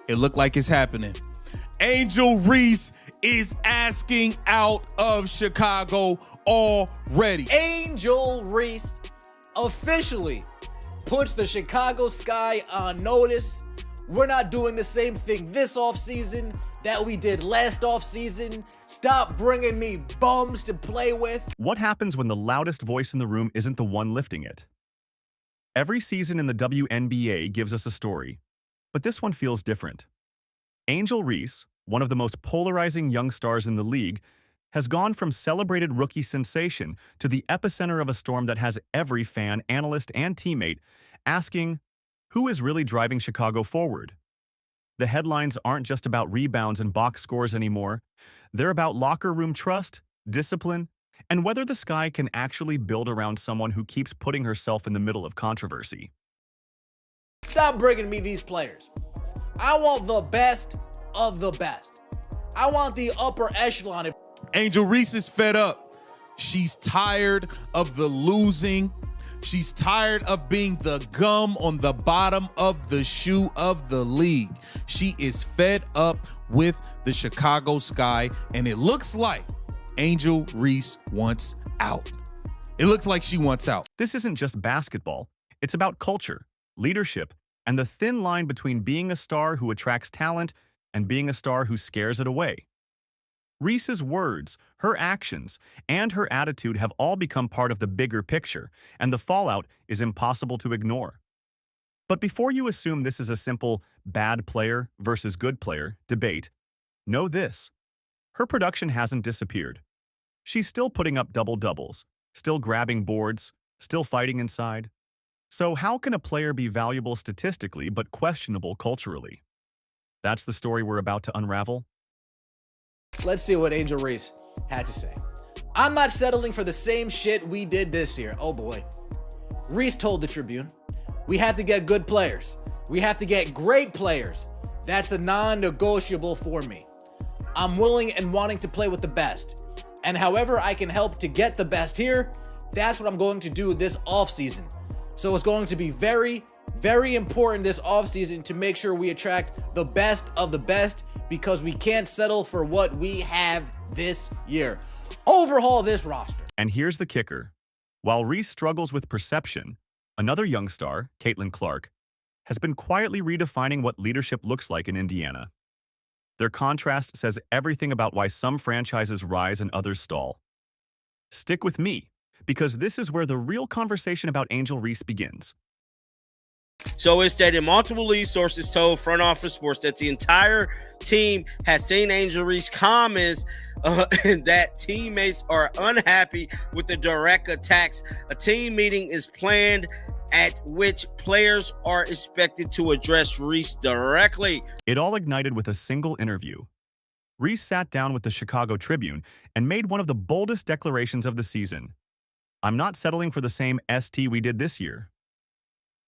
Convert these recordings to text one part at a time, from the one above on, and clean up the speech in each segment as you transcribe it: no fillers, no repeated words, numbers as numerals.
It looked like it's happening. Angel Reese is asking out of Chicago already. Angel Reese officially puts the Chicago Sky on notice. We're not doing the same thing this offseason that we did last offseason. Stop bringing me bums to play with. What happens when the loudest voice in the room isn't the one lifting it? Every season in the WNBA gives us a story, but this one feels different. Angel Reese, one of the most polarizing young stars in the league, has gone from celebrated rookie sensation to the epicenter of a storm that has every fan, analyst, and teammate asking, who is really driving Chicago forward? The headlines aren't just about rebounds and box scores anymore. They're about locker room trust, discipline, and whether the Sky can actually build around someone who keeps putting herself in the middle of controversy. Stop bringing me these players. I want the best of the best. I want the upper echelon. Angel Reese is fed up. She's tired of the losing. She's tired of being the gum on the bottom of the shoe of the league. She is fed up with the Chicago Sky, and it looks like Angel Reese wants out. It looks like she wants out. This isn't just basketball. It's about culture, leadership, and the thin line between being a star who attracts talent and being a star who scares it away. Reese's words, her actions, and her attitude have all become part of the bigger picture, and the fallout is impossible to ignore. But before you assume this is a simple bad player versus good player debate, know this. Her production hasn't disappeared. She's still putting up double-doubles, still grabbing boards, still fighting inside. So how can a player be valuable statistically but questionable culturally? That's the story we're about to unravel. Let's see what Angel Reese had to say. I'm not settling for the same shit we did this year. Oh boy. Reese told the Tribune, we have to get good players. We have to get great players. That's a non-negotiable for me. I'm willing and wanting to play with the best. And however I can help to get the best here, that's what I'm going to do this offseason. So it's going to be very, very important this offseason to make sure we attract the best of the best, because we can't settle for what we have this year. Overhaul this roster. And here's the kicker. While Reese struggles with perception, another young star, Caitlin Clark, has been quietly redefining what leadership looks like in Indiana. Their contrast says everything about why some franchises rise and others stall. Stick with me, because this is where the real conversation about Angel Reese begins. So it's that in multiple lead sources told Front Office Sports that the entire team has seen Angel Reese comments that teammates are unhappy with the direct attacks. A team meeting is planned at which players are expected to address Reese directly. It all ignited with a single interview. Reese sat down with the Chicago Tribune and made one of the boldest declarations of the season. I'm not settling for the same ST we did this year.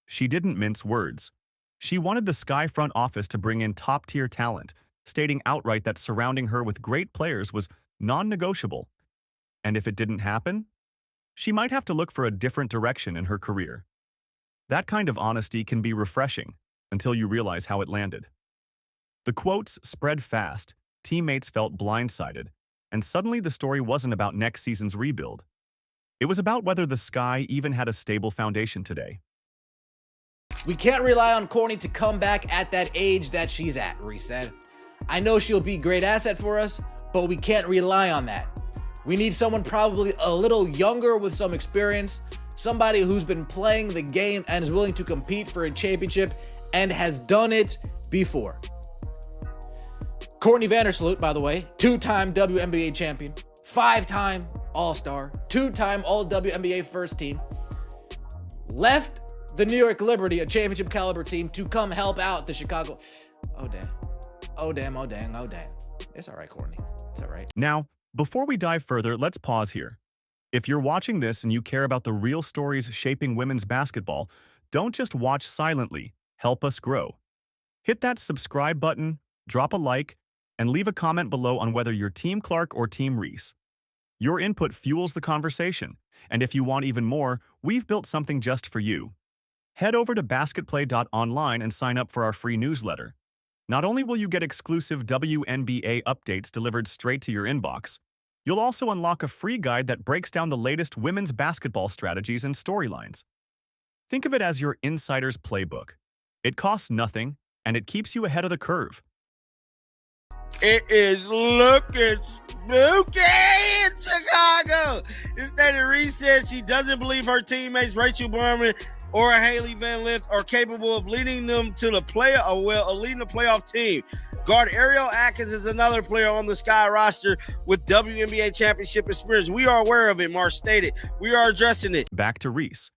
She didn't mince words. She wanted the Sky front office to bring in top-tier talent, stating outright that surrounding her with great players was non-negotiable. And if it didn't happen, she might have to look for a different direction in her career. That kind of honesty can be refreshing until you realize how it landed. The quotes spread fast, teammates felt blindsided, and suddenly the story wasn't about next season's rebuild. It was about whether the Sky even had a stable foundation today. We can't rely on Courtney to come back at that age that she's at, Reese said. I know she'll be a great asset for us, but we can't rely on that. We need someone probably a little younger with some experience, somebody who's been playing the game and is willing to compete for a championship and has done it before. Courtney Vandersloot, by the way, two-time WNBA champion, 5-time All-Star, 2-time All-WNBA first team, left the New York Liberty, a championship caliber team, to come help out the Chicago. Oh, damn. Oh, damn. Oh, dang. Oh, damn. It's all right, Courtney. It's all right. Now, before we dive further, let's pause here. If you're watching this and you care about the real stories shaping women's basketball, don't just watch silently. Help us grow. Hit that subscribe button, drop a like, and leave a comment below on whether you're Team Clark or Team Reese. Your input fuels the conversation, and if you want even more, we've built something just for you. Head over to basketplay.online and sign up for our free newsletter. Not only will you get exclusive WNBA updates delivered straight to your inbox, you'll also unlock a free guide that breaks down the latest women's basketball strategies and storylines. Think of it as your insider's playbook. It costs nothing, and it keeps you ahead of the curve. It is looking spooky in Chicago. Instead, Reese said she doesn't believe her teammates Rachel Berman or Haley Van Lith are capable of leading them to the leading the playoff team. Guard Ariel Atkins is another player on the Sky roster with WNBA championship experience. We are aware of it, Marsh stated. We are addressing it. Back to Reese,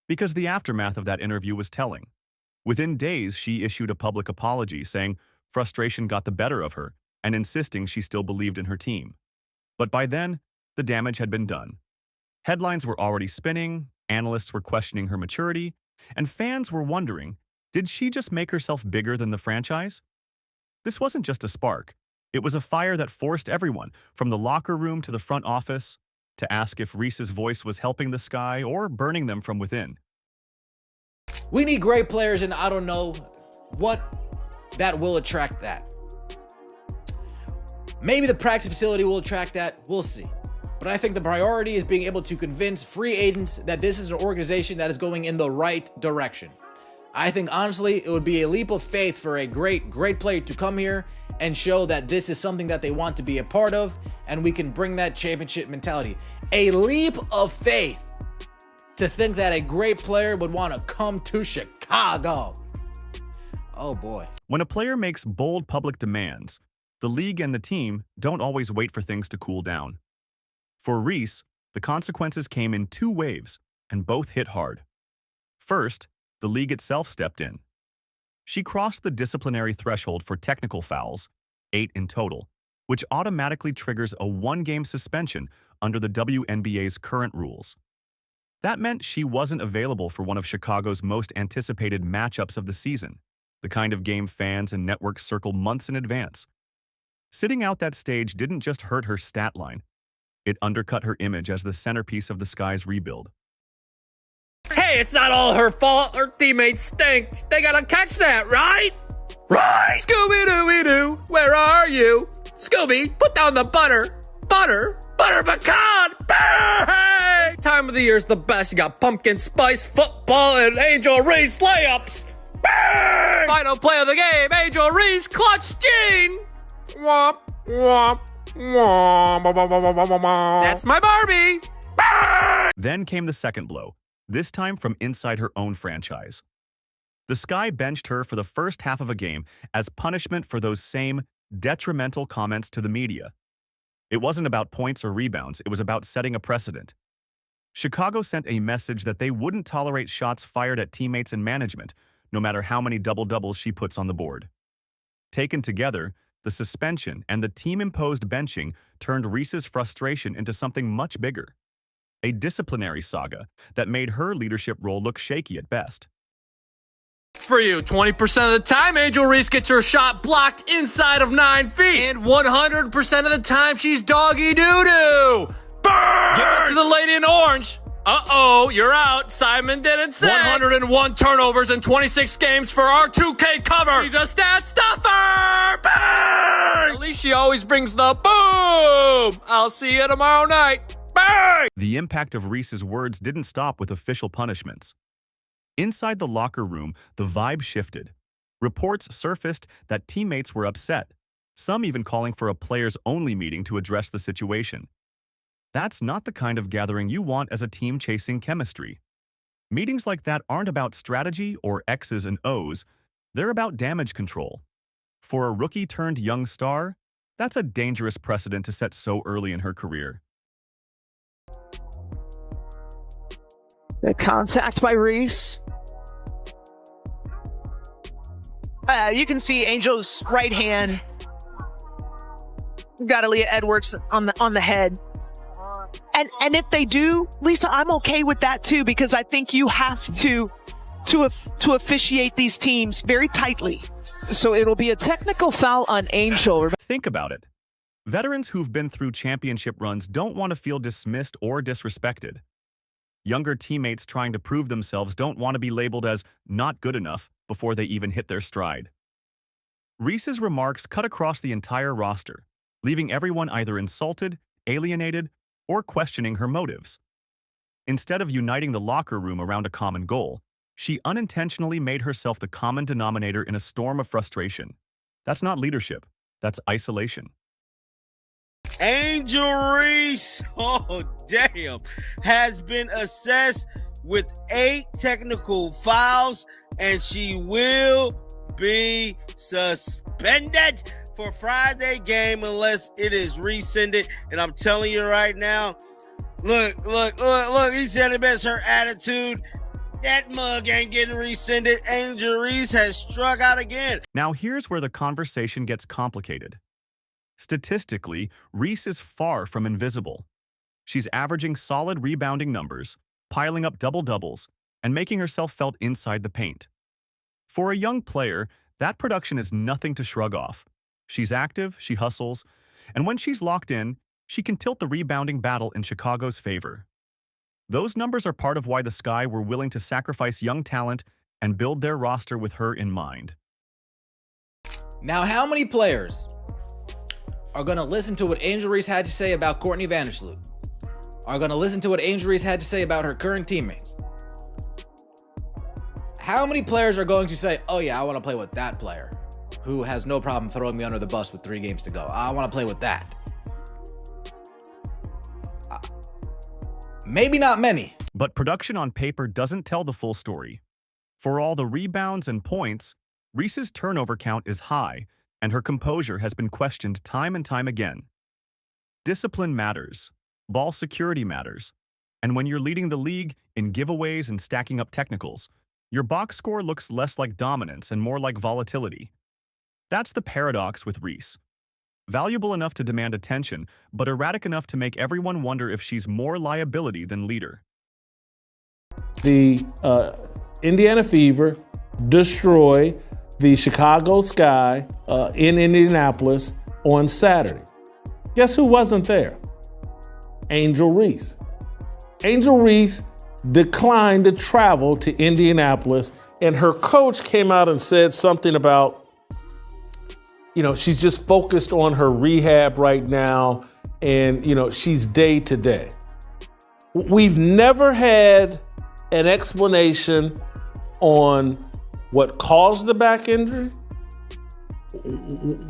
because the aftermath of that interview was telling. Within days, she issued a public apology saying frustration got the better of her and insisting she still believed in her team. But by then, the damage had been done. Headlines were already spinning, analysts were questioning her maturity, and fans were wondering, did she just make herself bigger than the franchise? This wasn't just a spark. It was a fire that forced everyone, from the locker room to the front office, to ask if Reese's voice was helping the Sky or burning them from within. We need great players, and I don't know what that will attract that. Maybe the practice facility will attract that. We'll see. But I think the priority is being able to convince free agents that this is an organization that is going in the right direction. I think, honestly, it would be a leap of faith for a great player to come here and show that this is something that they want to be a part of, and we can bring that championship mentality. A leap of faith to think that a great player would want to come to Chicago. Oh boy. When a player makes bold public demands, the league and the team don't always wait for things to cool down. For Reese, the consequences came in two waves, and both hit hard. First, the league itself stepped in. She crossed the disciplinary threshold for technical fouls, 8 in total, which automatically triggers a 1-game suspension under the WNBA's current rules. That meant she wasn't available for one of Chicago's most anticipated matchups of the season, the kind of game fans and networks circle months in advance. Sitting out that stage didn't just hurt her stat line. It undercut her image as the centerpiece of the Sky's rebuild. Hey, it's not all her fault. Her teammates stink. They gotta catch that, right? Right! Scooby-Dooby-Doo, where are you? Scooby, put down the butter. Butter pecan! Bang! This time of the year is the best. You got pumpkin spice football and Angel Reese layups. Bang! Final play of the game, Angel Reese clutch Gene. Womp, womp, womp. That's my Barbie. Bang! Then came the second blow, this time from inside her own franchise. The Sky benched her for the first half of a game as punishment for those same detrimental comments to the media. It wasn't about points or rebounds, it was about setting a precedent. Chicago sent a message that they wouldn't tolerate shots fired at teammates and management, no matter how many double-doubles she puts on the board. Taken together, the suspension and the team-imposed benching turned Reese's frustration into something much bigger. A disciplinary saga that made her leadership role look shaky at best. For you, 20% of the time, Angel Reese gets her shot blocked inside of 9 feet. And 100% of the time, she's doggy doo-doo. Burn! Give it to the lady in orange. Uh-oh, you're out. Simon didn't say. 101 turnovers in 26 games for our 2K cover. She's a stat stuffer. Bang! At least she always brings the boom. I'll see you tomorrow night. Bang! The impact of Reese's words didn't stop with official punishments. Inside the locker room, the vibe shifted. Reports surfaced that teammates were upset, some even calling for a players-only meeting to address the situation. That's not the kind of gathering you want as a team chasing chemistry. Meetings like that aren't about strategy or X's and O's, they're about damage control. For a rookie-turned-young star, that's a dangerous precedent to set so early in her career. The contact by Reese. You can see Angel's right hand got Aaliyah Edwards on the head. And if they do, Lisa, I'm okay with that too, because I think you have to officiate these teams very tightly. So it'll be a technical foul on Angel. Think about it. Veterans who've been through championship runs don't want to feel dismissed or disrespected. Younger teammates trying to prove themselves don't want to be labeled as not good enough before they even hit their stride. Reese's remarks cut across the entire roster, leaving everyone either insulted, alienated, or questioning her motives. Instead of uniting the locker room around a common goal, she unintentionally made herself the common denominator in a storm of frustration. That's not leadership, that's isolation. Angel Reese, oh damn, has been assessed with 8 technical fouls, and she will be suspended for Friday game unless it is rescinded. And I'm telling you right now, look, he said it best, her attitude. That mug ain't getting rescinded. Angel Reese has struck out again. Now here's where the conversation gets complicated. Statistically, Reese is far from invisible. She's averaging solid rebounding numbers, piling up double-doubles, and making herself felt inside the paint. For a young player, that production is nothing to shrug off. She's active, she hustles, and when she's locked in, she can tilt the rebounding battle in Chicago's favor. Those numbers are part of why the Sky were willing to sacrifice young talent and build their roster with her in mind. Now, how many players are going to listen to what Angel Reese had to say about Courtney Vandersloot? Are going to listen to what Angel Reese had to say about her current teammates? How many players are going to say, oh yeah, I want to play with that player who has no problem throwing me under the bus with 3 games to go? I want to play with that. Maybe not many. But production on paper doesn't tell the full story. For all the rebounds and points, Reese's turnover count is high, and her composure has been questioned time and time again. Discipline matters. Ball security matters. And when you're leading the league in giveaways and stacking up technicals, your box score looks less like dominance and more like volatility. That's the paradox with Reese. Valuable enough to demand attention, but erratic enough to make everyone wonder if she's more liability than leader. The Indiana Fever destroy the Chicago Sky in Indianapolis on Saturday. Guess who wasn't there? Angel Reese. Angel Reese declined to travel to Indianapolis, and her coach came out and said something about, she's just focused on her rehab right now, and, she's day to day. We've never had an explanation on what caused the back injury,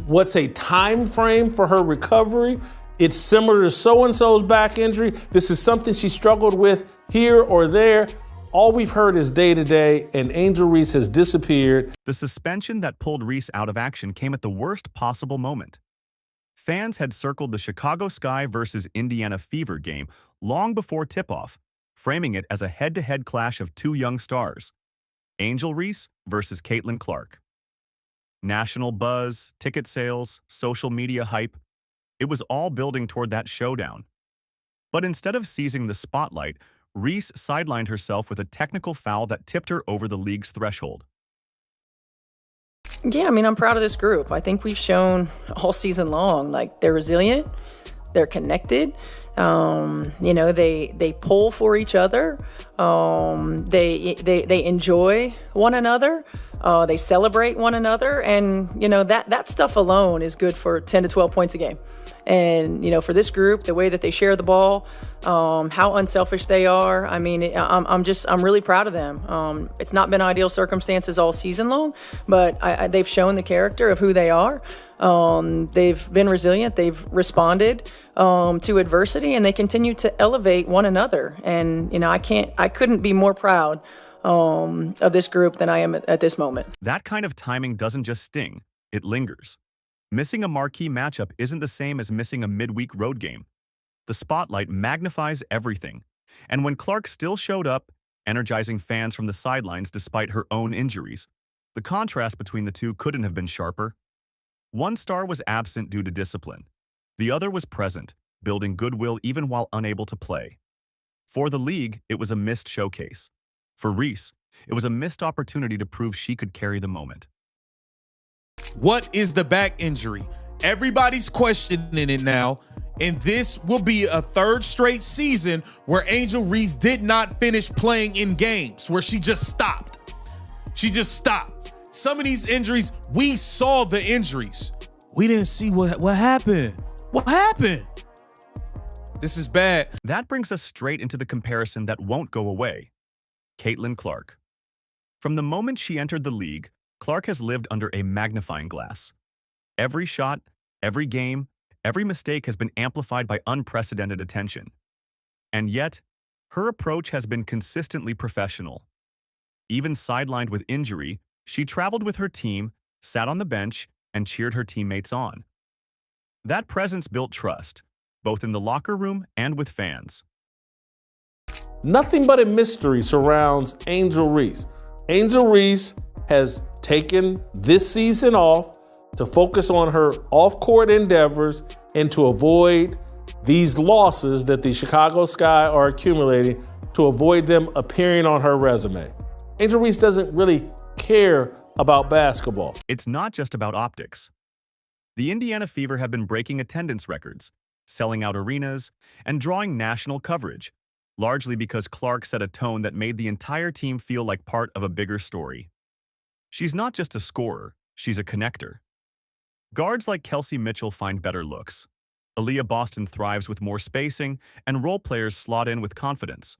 what's a time frame for her recovery. It's similar to so-and-so's back injury. This is something she struggled with here or there. All we've heard is day-to-day, and Angel Reese has disappeared. The suspension that pulled Reese out of action came at the worst possible moment. Fans had circled the Chicago Sky versus Indiana Fever game long before tip-off, framing it as a head-to-head clash of 2 young stars, Angel Reese versus Caitlin Clark. National buzz, ticket sales, social media hype, it was all building toward that showdown. But instead of seizing the spotlight, Reese sidelined herself with a technical foul that tipped her over the league's threshold. Yeah, I'm proud of this group. I think we've shown all season long, they're resilient, they're connected. They pull for each other. They enjoy one another. They celebrate one another, and that stuff alone is good for 10 to 12 points a game. And for this group, the way that they share the ball, how unselfish they are. I'm really proud of them. It's not been ideal circumstances all season long, but they've shown the character of who they are. They've been resilient. They've responded to adversity, and they continue to elevate one another. And I couldn't be more proud of this group than I am at this moment. That kind of timing doesn't just sting, it lingers. Missing a marquee matchup isn't the same as missing a midweek road game. The spotlight magnifies everything. And when Clark still showed up, energizing fans from the sidelines despite her own injuries, the contrast between the two couldn't have been sharper. One star was absent due to discipline. The other was present, building goodwill even while unable to play. For the league, it was a missed showcase. For Reese, it was a missed opportunity to prove she could carry the moment. What is the back injury? Everybody's questioning it now, and this will be a 3rd straight season where Angel Reese did not finish playing in games, where she just stopped. Some of these injuries, we saw the injuries. We didn't see what happened. What happened? This is bad. That brings us straight into the comparison that won't go away. Caitlin Clark. From the moment she entered the league, Clark has lived under a magnifying glass. Every shot, every game, every mistake has been amplified by unprecedented attention. And yet, her approach has been consistently professional. Even sidelined with injury, she traveled with her team, sat on the bench, and cheered her teammates on. That presence built trust, both in the locker room and with fans. Nothing but a mystery surrounds Angel Reese. Angel Reese has taken this season off to focus on her off-court endeavors and to avoid these losses that the Chicago Sky are accumulating, to avoid them appearing on her resume. Angel Reese doesn't really care about basketball. It's not just about optics. The Indiana Fever have been breaking attendance records, selling out arenas, and drawing national coverage, largely because Clark set a tone that made the entire team feel like part of a bigger story. She's not just a scorer, she's a connector. Guards like Kelsey Mitchell find better looks. Aaliyah Boston thrives with more spacing, and role players slot in with confidence.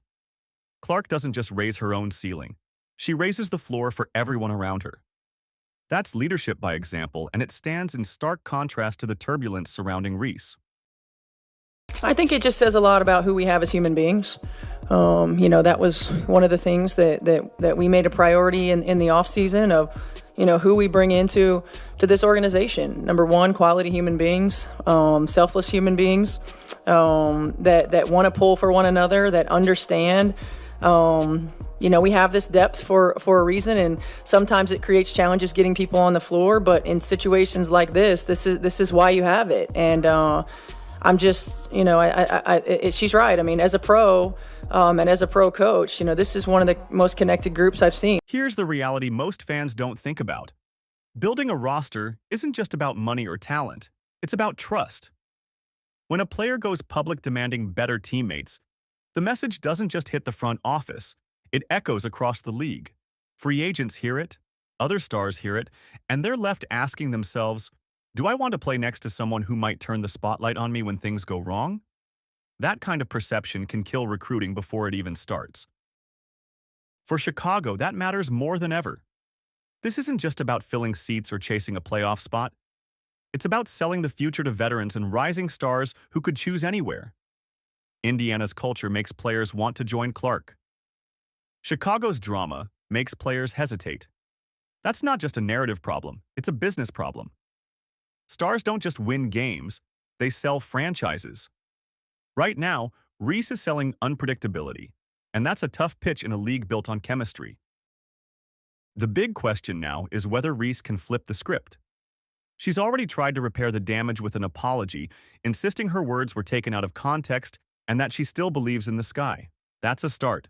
Clark doesn't just raise her own ceiling. She raises the floor for everyone around her. That's leadership by example, and it stands in stark contrast to the turbulence surrounding Reese. I think it just says a lot about who we have as human beings. That was one of the things that we made a priority in the offseason of, who we bring into this organization. Number one, quality human beings, selfless human beings that want to pull for one another, that understand. We have this depth for a reason, and sometimes it creates challenges getting people on the floor. But in situations like this is why you have it. And I'm just, she's right. I mean, as a pro and as a pro coach, this is one of the most connected groups I've seen. Here's the reality most fans don't think about. Building a roster isn't just about money or talent. It's about trust. When a player goes public demanding better teammates, the message doesn't just hit the front office. It echoes across the league. Free agents hear it, other stars hear it, and they're left asking themselves, do I want to play next to someone who might turn the spotlight on me when things go wrong? That kind of perception can kill recruiting before it even starts. For Chicago, that matters more than ever. This isn't just about filling seats or chasing a playoff spot. It's about selling the future to veterans and rising stars who could choose anywhere. Indiana's culture makes players want to join Clark. Chicago's drama makes players hesitate. That's not just a narrative problem, it's a business problem. Stars don't just win games, they sell franchises. Right now, Reese is selling unpredictability, and that's a tough pitch in a league built on chemistry. The big question now is whether Reese can flip the script. She's already tried to repair the damage with an apology, insisting her words were taken out of context and that she still believes in the sky. That's a start.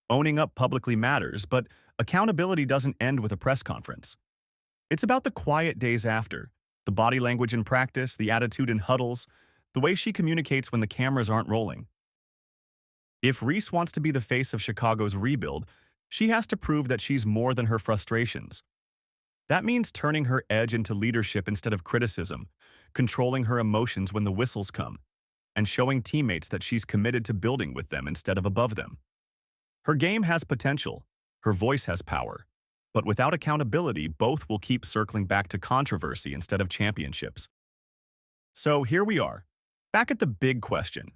Owning up publicly matters, but accountability doesn't end with a press conference. It's about the quiet days after, the body language in practice, the attitude in huddles, the way she communicates when the cameras aren't rolling. If Reese wants to be the face of Chicago's rebuild, she has to prove that she's more than her frustrations. That means turning her edge into leadership instead of criticism, controlling her emotions when the whistles come, and showing teammates that she's committed to building with them instead of above them. Her game has potential, her voice has power, but without accountability, both will keep circling back to controversy instead of championships. So here we are, back at the big question.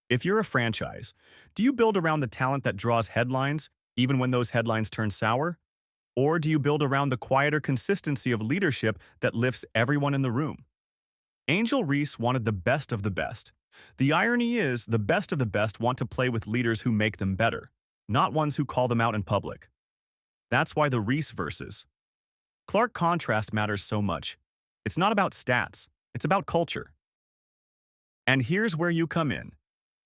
If you're a franchise, do you build around the talent that draws headlines, even when those headlines turn sour? Or do you build around the quieter consistency of leadership that lifts everyone in the room? Angel Reese wanted the best of the best. The irony is, the best of the best want to play with leaders who make them better, not ones who call them out in public. That's why the Reese versus Clark contrast matters so much. It's not about stats, it's about culture. And here's where you come in.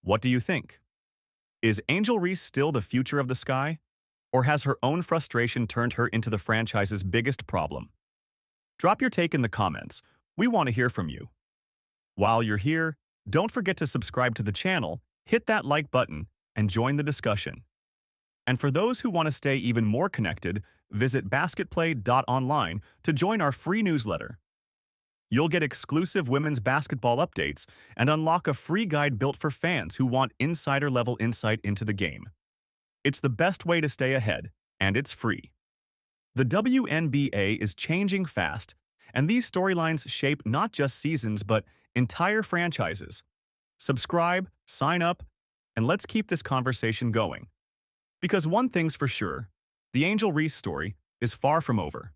What do you think? Is Angel Reese still the future of the Sky? Or has her own frustration turned her into the franchise's biggest problem? Drop your take in the comments. We want to hear from you. While you're here, don't forget to subscribe to the channel, hit that like button, and join the discussion. And for those who want to stay even more connected, visit basketplay.online to join our free newsletter. You'll get exclusive women's basketball updates and unlock a free guide built for fans who want insider-level insight into the game. It's the best way to stay ahead, and it's free. The WNBA is changing fast, and these storylines shape not just seasons but entire franchises. Subscribe, sign up, and let's keep this conversation going. Because one thing's for sure, the Angel Reese story is far from over.